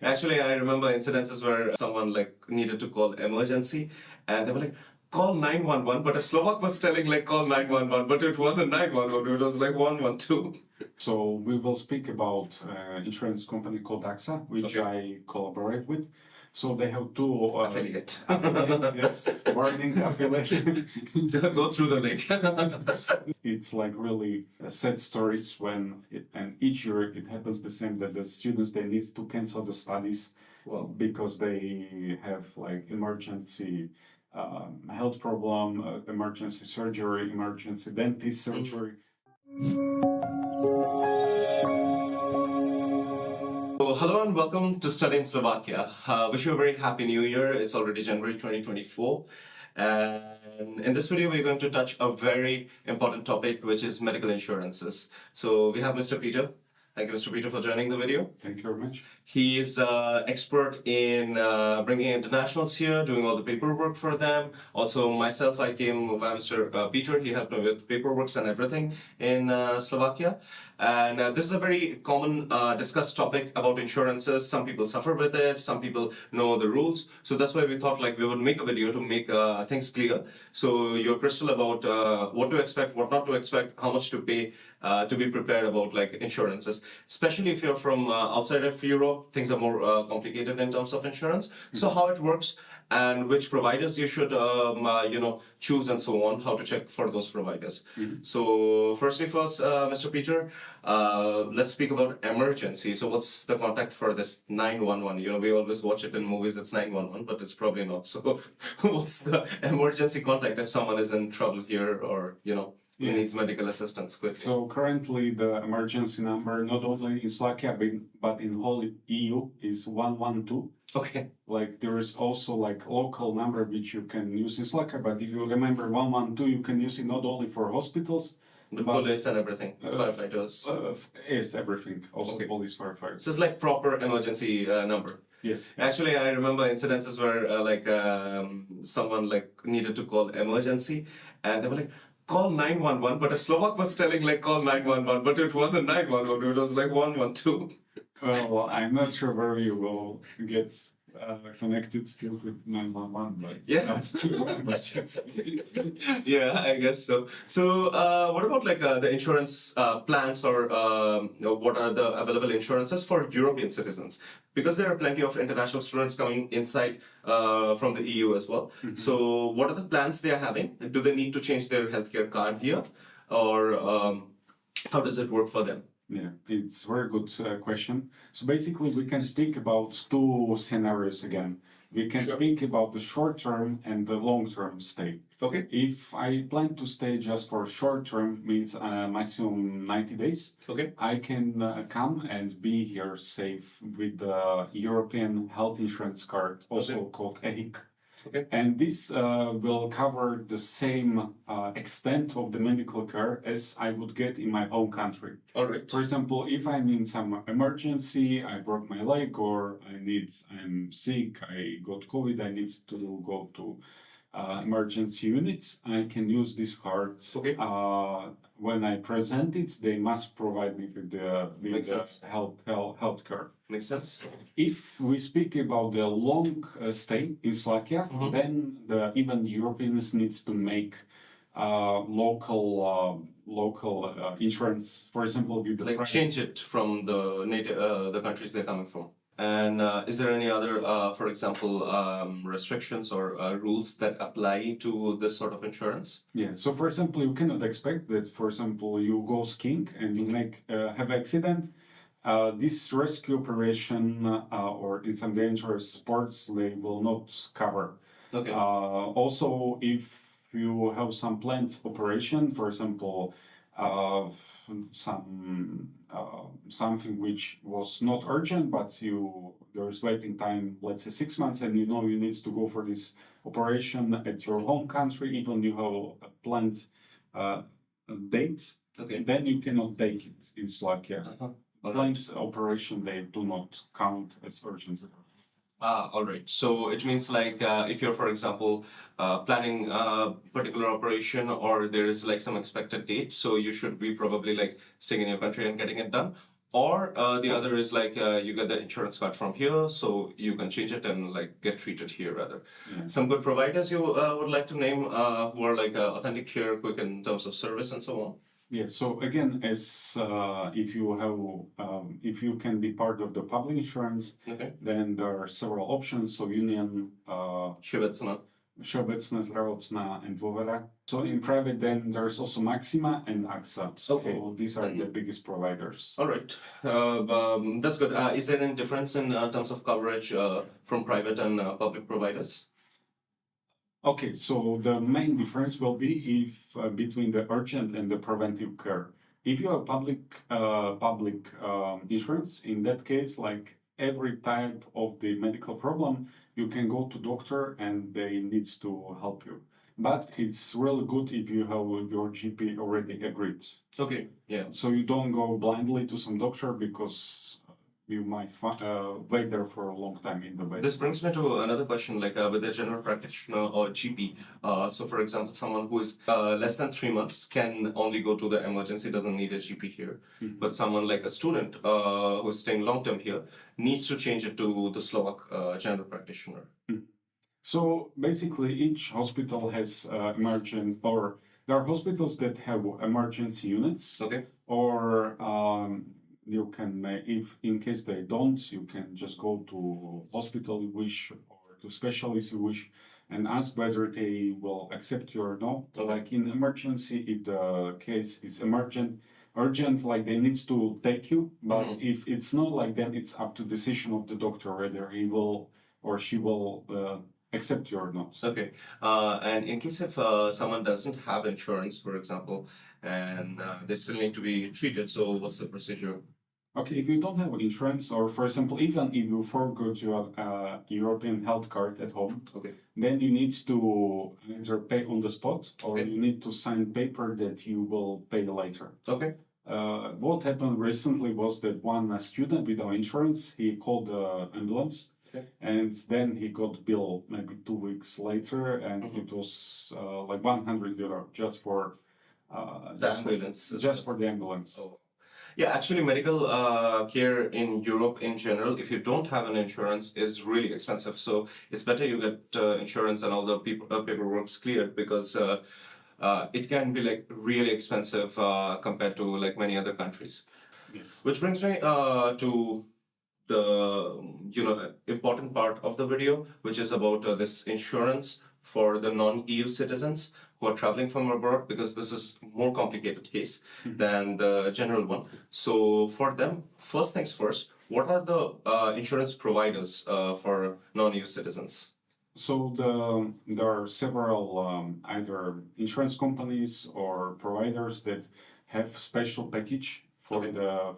Actually, I remember incidences where someone needed to call emergency and they were like, call 911, but a Slovak was telling call 911, but it wasn't 911, it was 112. So we will speak about insurance company called AXA, which I collaborate with. So they have two affiliate. Yes, warning affiliate. Go through the link. It's really sad stories when and each year it happens the same, that the students, they need to cancel the studies because they have emergency health problem, emergency surgery, emergency dentist surgery. So, hello and welcome to Study in Slovakia. Wish you a very happy new year. It's already January 2024. And in this video, we're going to touch a very important topic, which is medical insurances. So we have Mr. Peter. Thank you, Mr. Peter, for joining the video. Thank you very much. He is expert in bringing internationals here, doing all the paperwork for them. Also, myself, I came by Mr. Peter. He helped me with paperwork and everything in Slovakia. And this is a very common discussed topic about insurances. Some people suffer with it. Some people know the rules. So that's why we thought we would make a video to make things clear. So you're crystal about what to expect, what not to expect, how much to pay, to be prepared about insurances. Especially if you're from outside of Europe, things are more complicated in terms of insurance. So how it works and which providers you should choose and so on, how to check for those providers. So first, Mr. Peter, let's speak about emergency. So what's the contact for this 911? We always watch it in movies, it's 911, but it's probably not. So what's the emergency contact if someone is in trouble here or, who needs medical assistance quickly? So currently the emergency number, not only in Slovakia, but in whole EU, is 112. Okay. There is also local number which you can use in Slovakia, but if you remember 112, you can use it not only for hospitals, but police and everything, firefighters. Yes, everything, also police, firefighters. So it's proper emergency number. Yes. Actually, I remember incidences where someone needed to call emergency and they were like, call 911, but a Slovak was telling call 911, but it wasn't 911, it was 112. Well, I'm not sure where you will get connected still with 911, but yeah, that's too much. Yeah, I guess so. So, what about the insurance plans or what are the available insurances for European citizens? Because there are plenty of international students coming inside from the EU as well. So, what are the plans they are having? Do they need to change their healthcare card here, or how does it work for them? Yeah, it's a very good question. So basically, we can speak about two scenarios again. We can speak about the short term and the long term stay. Okay. If I plan to stay just for short term, means maximum 90 days. Okay. I can come and be here safe with the European health insurance card, also called EHIC. Okay. And this will cover the same extent of the medical care as I would get in my home country. All right. For example, if I'm in some emergency, I broke my leg, or I'm sick, I got COVID, I need to go to emergency units, I can use this card. Okay. When I present it, they must provide me with the health care. Makes sense. If we speak about the long stay in Slovakia, then even Europeans needs to make local insurance. For example, with the change it from the native the countries they're coming from. And is there any other, for example, restrictions or rules that apply to this sort of insurance? Yeah. So, for example, you cannot expect that, for example, you go skiing and you have accident. This rescue operation or in some dangerous sports, they will not cover. Okay. Also, if you have some planned operation, for example, something which was not urgent, but there is waiting time, let's say 6 months, and you need to go for this operation at your home country, even you have a planned date, then you cannot take it in Slovakia. Planned operation, they do not count as urgent. All right. So it means if you're, for example, planning a particular operation or there is some expected date, so you should be probably staying in your country and getting it done. Or the other is like you get the insurance card from here, so you can change it and like get treated here rather. Yeah. Some good providers you would like to name who are like authentic here, quick in terms of service and so on. Yeah, so again, as if you have, if you can be part of the public insurance, Okay. then there are several options. So Union, Všeobecná. Všeobecná zdravotná and Dôvera. So in private, then there's also Maxima and AXA. So Okay. these are the biggest providers. All right, that's good. Is there any difference in terms of coverage from private and public providers? Okay, so the main difference will be if between the urgent and the preventive care. If you have public insurance, in that case, like every type of the medical problem, you can go to doctor and they need to help you. But it's really good if you have your GP already agreed. Okay, yeah. So you don't go blindly to some doctor because you might wait there for a long time in the wait. This brings me to another question, like with a general practitioner or GP. So, for example, someone who is less than 3 months can only go to the emergency, doesn't need a GP here. Mm-hmm. But someone like a student who is staying long term here needs to change it to the Slovak general practitioner. Mm-hmm. So basically, each hospital has emergency, or there are hospitals that have emergency units. Okay. Or you can, if in case they don't, you can just go to hospital you wish or to specialist you wish and ask whether they will accept you or not. Like in emergency, if the case is urgent, like they needs to take you. But if it's not like then it's up to decision of the doctor whether he will or she will accept you or not. Okay. And in case if someone doesn't have insurance, for example, and they still need to be treated, so what's the procedure? Okay, if you don't have insurance, or for example, even if you forgot your European health card at home, Okay. then you need to either pay on the spot or Okay. you need to sign paper that you will pay later. Okay. What happened recently was that one student without insurance, he called the ambulance. Okay. And then he got bill maybe 2 weeks later, and it was like €100 just for The ambulance. just for the ambulance. Oh. Yeah, actually, medical care in Europe in general, if you don't have an insurance, is really expensive. So it's better you get insurance and all the paperwork's cleared because it can be like really expensive compared to like many other countries. Yes. Which brings me to the important part of the video, which is about this insurance for the non-EU citizens who are traveling from abroad, because this is more complicated case than the general one. So for them, first things first, what are the insurance providers for non-EU citizens? So there are several either insurance companies or providers that have special package for the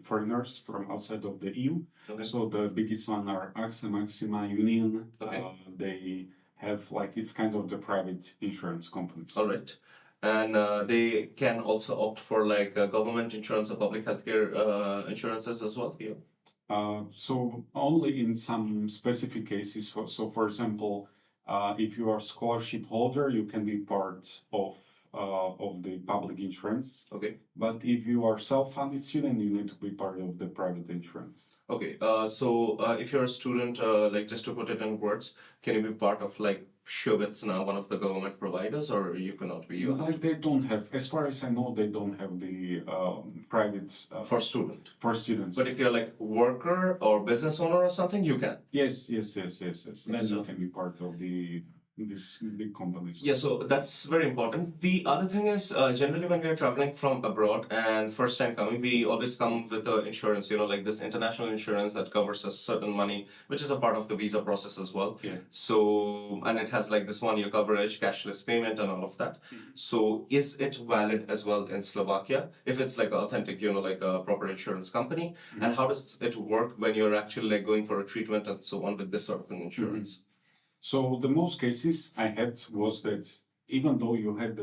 foreigners from outside of the EU. Okay. So the biggest one are AXA, Maxima, Union. Okay. They have like it's kind of the private insurance companies. All right. And they can also opt for like government insurance or public healthcare insurances as well here. So only in some specific cases. So for example, if you are scholarship holder, you can be part of the public insurance. Okay. But if you are self-funded student, you need to be part of the private insurance. Okay. So if you're a student, like just to put it in words, can you be part of like Všeobecná, one of the government providers, or you cannot be? You have to They don't have, as far as I know, they don't have the private for student. for students. But if you're like worker or business owner or something, you can. Yes. Then so- you can be part of these big companies. Yeah, so that's very important. The other thing is, generally when we are traveling from abroad and first time coming, we always come with insurance, like this international insurance that covers a certain money, which is a part of the visa process as well. Yeah. So, and it has like this 1 year coverage, cashless payment and all of that. So is it valid as well in Slovakia? If it's like authentic, like a proper insurance company? And how does it work when you're actually like going for a treatment and so on with this sort of insurance? So the most cases I had was that even though you had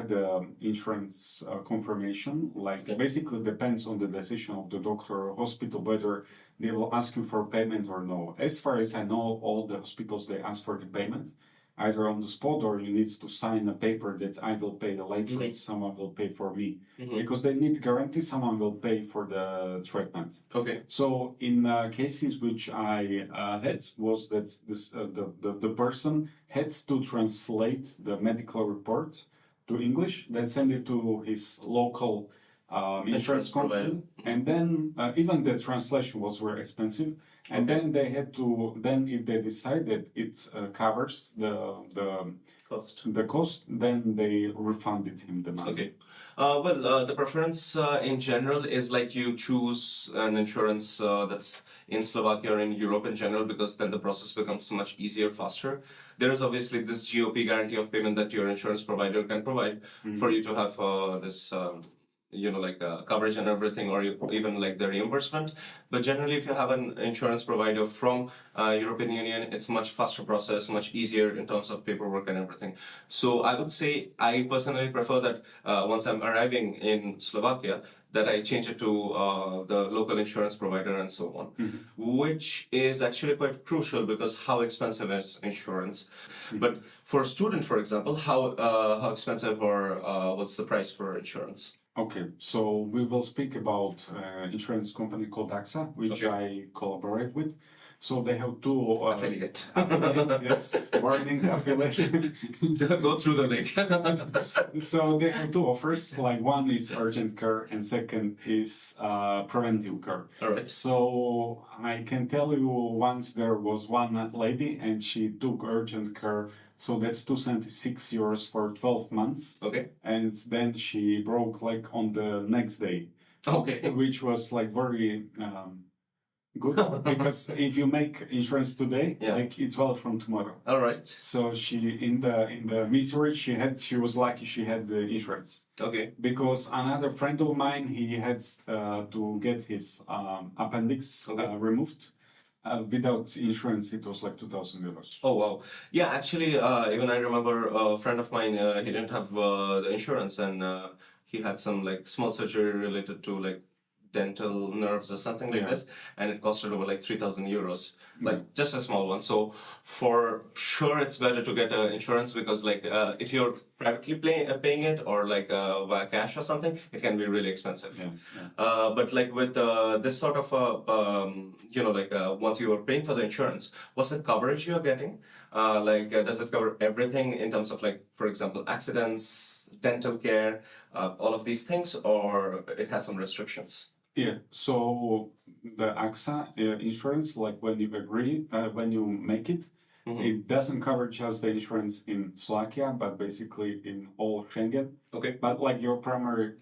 the insurance confirmation, like basically depends on the decision of the doctor or hospital whether they will ask you for payment or no. As far as I know, all the hospitals they ask for the payment, either on the spot or you need to sign a paper that I will pay the later, someone will pay for me. Because they need guarantee someone will pay for the treatment. Okay. So in cases which I had was that the person had to translate the medical report to English, then send it to his local insurance company, and then even the translation was very expensive. And then they had to, then if they decide that it covers the cost, then they refunded him the money. Okay. The preference in general is like you choose an insurance that's in Slovakia or in Europe in general, because then the process becomes much easier, faster. There is obviously this GOP, guarantee of payment, that your insurance provider can provide for you to have this coverage and everything, or even like the reimbursement. But generally, if you have an insurance provider from European Union, it's much faster process, much easier in terms of paperwork and everything. So I would say I personally prefer that once I'm arriving in Slovakia, that I change it to the local insurance provider and so on, which is actually quite crucial, because how expensive is insurance? But for a student, for example, how expensive or what's the price for insurance? Okay, so we will speak about insurance company called AXA, which I collaborate with. So they have two affiliate. Yes, warning affiliate. Go through the link. So they have two offers. Like one is urgent care, and second is preventive care. All right. So I can tell you, once there was one lady, and she took urgent care. So that's 276 euros for 12 months. Okay. And then she broke like on the next day. Okay. Which was like very good, because if you make insurance today, like it's well from tomorrow. All right. So she in the misery she was lucky she had the insurance. Okay. Because another friend of mine, he had to get his appendix removed. Without insurance, it was like 2,000 euros. Oh, wow. Yeah, actually, even I remember a friend of mine, he didn't have the insurance, and he had some like small surgery related to like dental nerves or something like this, and it costed over like 3,000 euros, like just a small one. So for sure, it's better to get insurance, because like if you're privately paying it, or like via cash or something, it can be really expensive. But like with this sort of once you are paying for the insurance, what's the coverage you're getting? Does it cover everything in terms of like, for example, accidents, dental care, all of these things, or it has some restrictions? Yeah, so the AXA insurance, like when you agree, when you make it, it doesn't cover just the insurance in Slovakia, but basically in all Schengen. Okay. But like your primary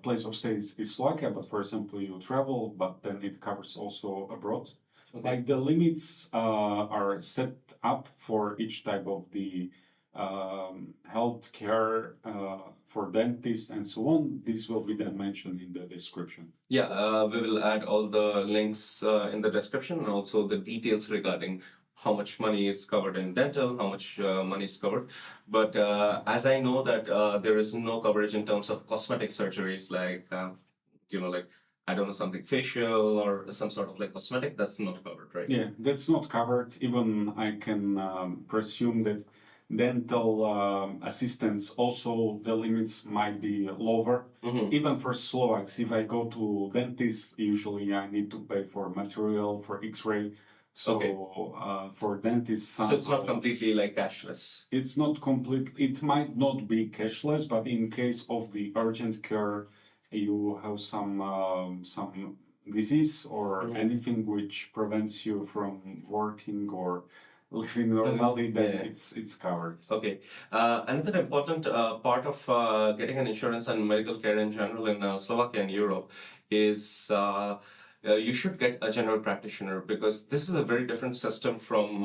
place of stay is Slovakia, but for example, you travel, but then it covers also abroad. Okay. Like the limits are set up for each type of the health care for dentists and so on. This will be then mentioned in the description. Yeah, we will add all the links in the description, and also the details regarding how much money is covered in dental, how much money is covered. But as I know that there is no coverage in terms of cosmetic surgeries, like I don't know, something facial or some sort of like cosmetic, that's not covered, right? Yeah, that's not covered. Even I can presume that dental assistants, also the limits might be lower. Even for Slovaks, if I go to dentist, usually I need to pay for material, for X-ray. So for dentists, so it's not completely like cashless. It's not complete. It might not be cashless, but in case of the urgent care, you have some disease or anything which prevents you from working or living normally, then it's covered. Okay. Another important part of getting an insurance and medical care in general in Slovakia and Europe is you should get a general practitioner, because this is a very different system from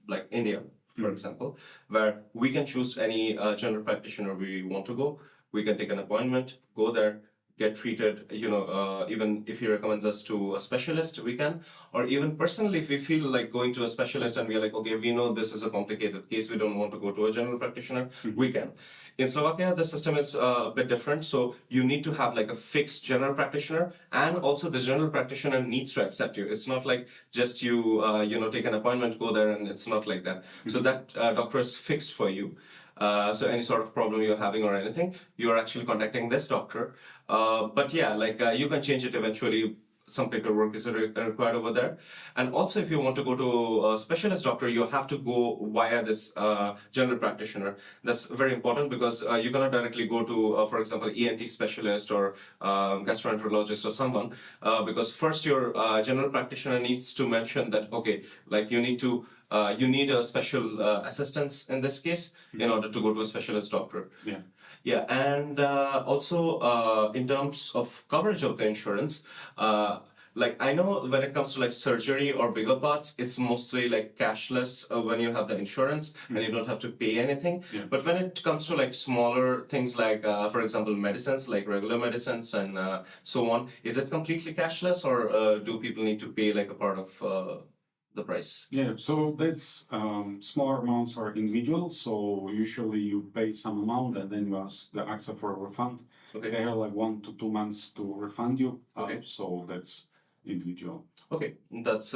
like India, for example, where we can choose any general practitioner we want to go. We can take an appointment, go there, get treated, even if he recommends us to a specialist, we can. Or even personally, if we feel like going to a specialist and we're like, okay, we know this is a complicated case, we don't want to go to a general practitioner, we can. In Slovakia, the system is a bit different. So you need to have like a fixed general practitioner, and also the general practitioner needs to accept you. It's not like just you, take an appointment, go there, and it's not like that. So that doctor is fixed for you. So any sort of problem you're having or anything, you're actually contacting this doctor. But yeah, you can change it eventually. Some paperwork is required over there. And also, if you want to go to a specialist doctor, you have to go via this general practitioner. That's very important because you cannot directly go to, for example, ENT specialist or gastroenterologist or someone, because first your general practitioner needs to mention that, okay, like you need a special assistance in this case in order to go to a specialist doctor. Yeah. Yeah, and also in terms of coverage of the insurance, I know when it comes to like surgery or bigger parts, it's mostly like cashless when you have the insurance and you don't have to pay anything. Yeah. But when it comes to like smaller things like, for example, medicines, like regular medicines and so on, is it completely cashless, or do people need to pay like a part of the price? Yeah, so that's smaller amounts are individual. So usually you pay some amount and then you ask the AXA for a refund. Okay. They have like 1 to 2 months to refund you. Okay. So that's individual. Okay, that's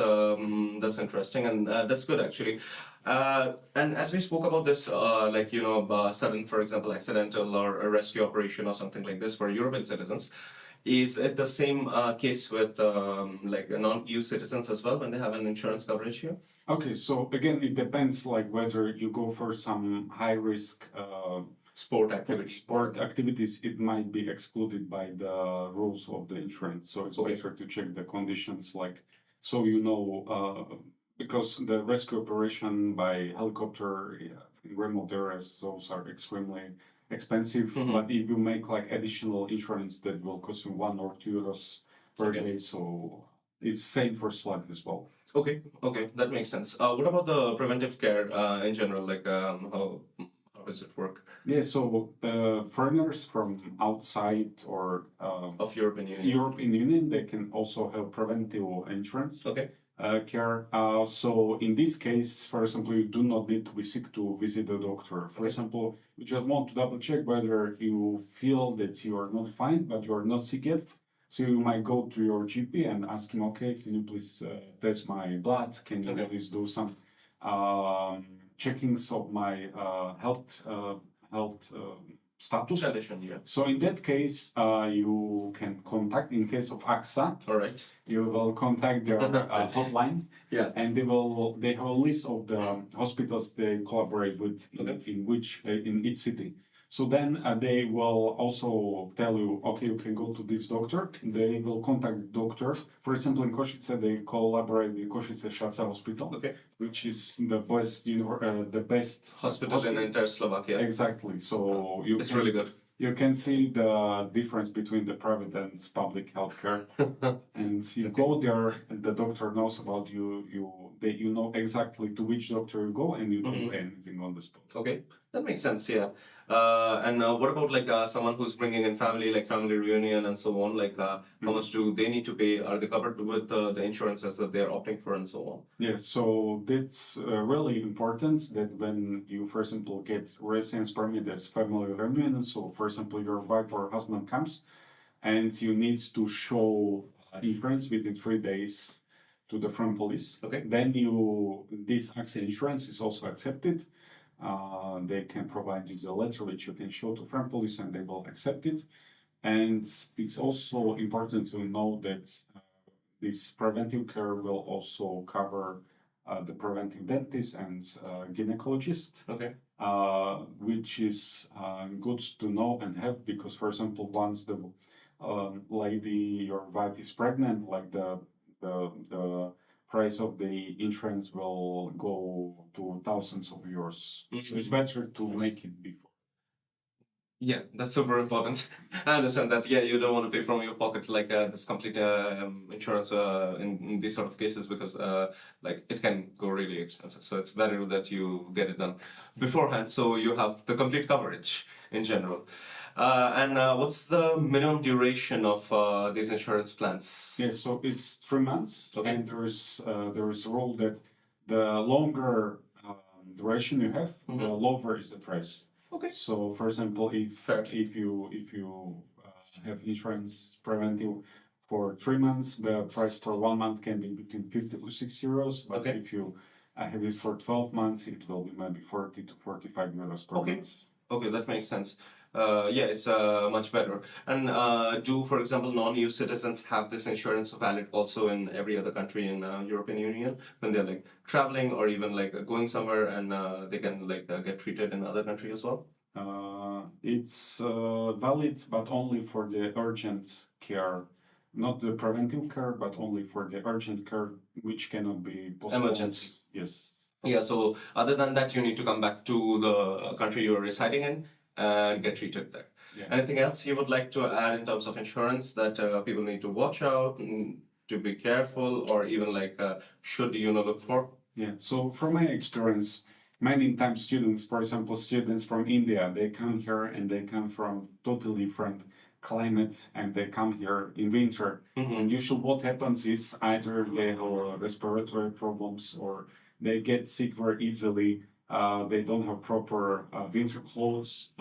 interesting, and that's good actually. And as we spoke about this, sudden, for example, accidental or a rescue operation or something like this for European citizens, is it the same case with non-EU citizens as well when they have an insurance coverage here? Okay, so again, it depends like whether you go for some high risk Sport activities. sport activities, it might be excluded by the rules of the insurance. So it's Okay. better to check the conditions, because the rescue operation by helicopter in remote areas, those are extremely expensive. Mhm. But if you make like additional insurance, that will cost you 1 or 2 euros per Okay. day. So it's same for Slack as well. Okay, that makes sense. What about the preventive care in general? How does it work? Yeah, so foreigners from outside or Of European Union? European Union, they can also have preventive insurance Okay. care. So in this case, for example, you do not need to be sick to visit the doctor. For example, you just want to double check whether you feel that you are not fine, but you are not sick yet. So you might go to your GP and ask him, okay, can you please test my blood? Can you Okay. please do some checkings of my health status? Tradition, yeah. So in that case, you can contact, in case of AXA, All right. you will contact their hotline, Yeah. and they have a list of the hospitals they collaborate with in each city. So then they will also tell you, okay, you can go to this doctor. They will contact the doctor. For example, in Košice, they collaborate with Košice Šaca Hospital, Okay. which is the best Hospital in entire Slovakia. Exactly. So It's really good. you can see the difference between the private and public healthcare. And you go there, and the doctor knows about you. You know exactly to which doctor you go, and you don't do anything on the spot. Okay, that makes sense. Yeah. And what about someone who's bringing in family, like family reunion and so on? How much do they need to pay? Are they covered with the insurances that they're opting for and so on? Yeah, so that's really important that when you, for example, get residence permit as family reunion, so for example, your wife or husband comes and you need to show insurance within 3 days to the foreign police. Okay. Then this AXA insurance is also accepted. They can provide you the letter which you can show to foreign police and they will accept it. And it's also important to know that this preventive care will also cover the preventive dentist and gynecologist, Okay. which is good to know and have, because, for example, once the lady, your wife is pregnant, like the price of the insurance will go to thousands of euros. So it's better to make it before. Yeah, that's super important. I understand that. Yeah, you don't want to pay from your pocket this complete insurance in these sort of cases because it can go really expensive. So it's better that you get it done beforehand, so you have the complete coverage in general. What's the minimum duration of these insurance plans? Yeah, so it's 3 months, Okay. and there is a rule that the longer duration you have, the lower is the price. Okay. So, for example, if you have insurance preventive for 3 months, the price for 1 month can be between 50 to 60 euros. But Okay. if you have it for 12 months, it will be maybe 40 to 45 euros per Okay. month. Okay, that makes sense. Yeah, it's much better. And do, for example, non-EU citizens have this insurance valid also in every other country in European Union when they're like traveling or even like going somewhere and they can like get treated in other country as well? It's valid, but only for the urgent care, not the preventive care, but only for the urgent care, which cannot be postponed. Emergency. Yes. Yeah, so other than that, you need to come back to the country you're residing in and get treated there. Yeah. Anything else you would like to add in terms of insurance that people need to watch out, to be careful, or even like should look for? Yeah. So from my experience, many times students, for example, students from India, they come here and they come from totally different climate and they come here in winter. And usually what happens is either they have respiratory problems or they get sick very easily. They don't have proper winter clothes.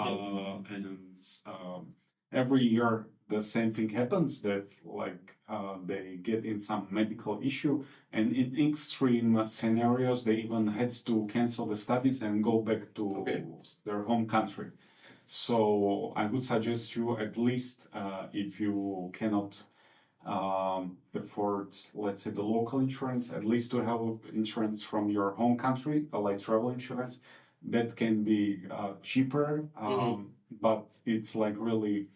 Every year the same thing happens, that like they get in some medical issue, and in extreme scenarios they even had to cancel the studies and go back to their home country. So I would suggest you, at least if you cannot afford, let's say, the local insurance, at least to have insurance from your home country, like travel insurance. That can be cheaper, but it's like really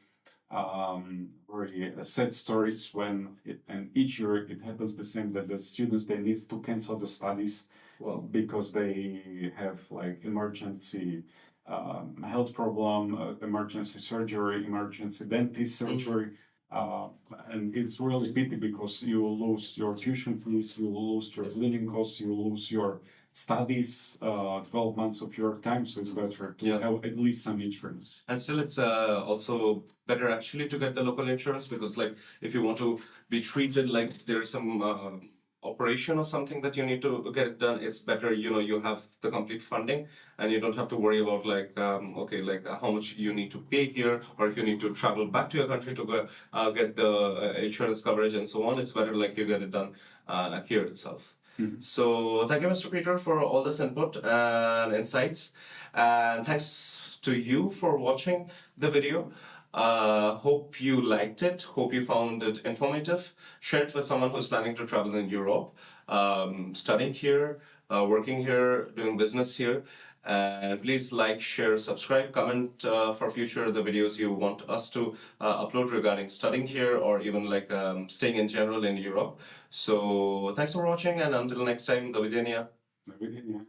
very sad stories when and each year it happens the same, that the students, they need to cancel the studies because they have like emergency health problem, emergency surgery, emergency dentist surgery. And it's really pity because you lose your tuition fees, you lose your living costs, you lose your studies, 12 months of your time. So it's better to have at least some insurance. And still, it's also better actually to get the local insurance, because like if you want to be treated like there's some operation or something that you need to get done, it's better, you have the complete funding and you don't have to worry about like, how much you need to pay here, or if you need to travel back to your country to go, get the insurance coverage and so on. It's better like you get it done here itself. So thank you, Mr. Peter, for all this input and insights. And thanks to you for watching the video. Hope you liked it. Hope you found it informative. Share it with someone who's planning to travel in Europe, studying here, working here, doing business here. And please like, share, subscribe, comment for future the videos you want us to upload regarding studying here, or even like staying in general in Europe. So thanks for watching, and until next time, do widzenia. Do widzenia.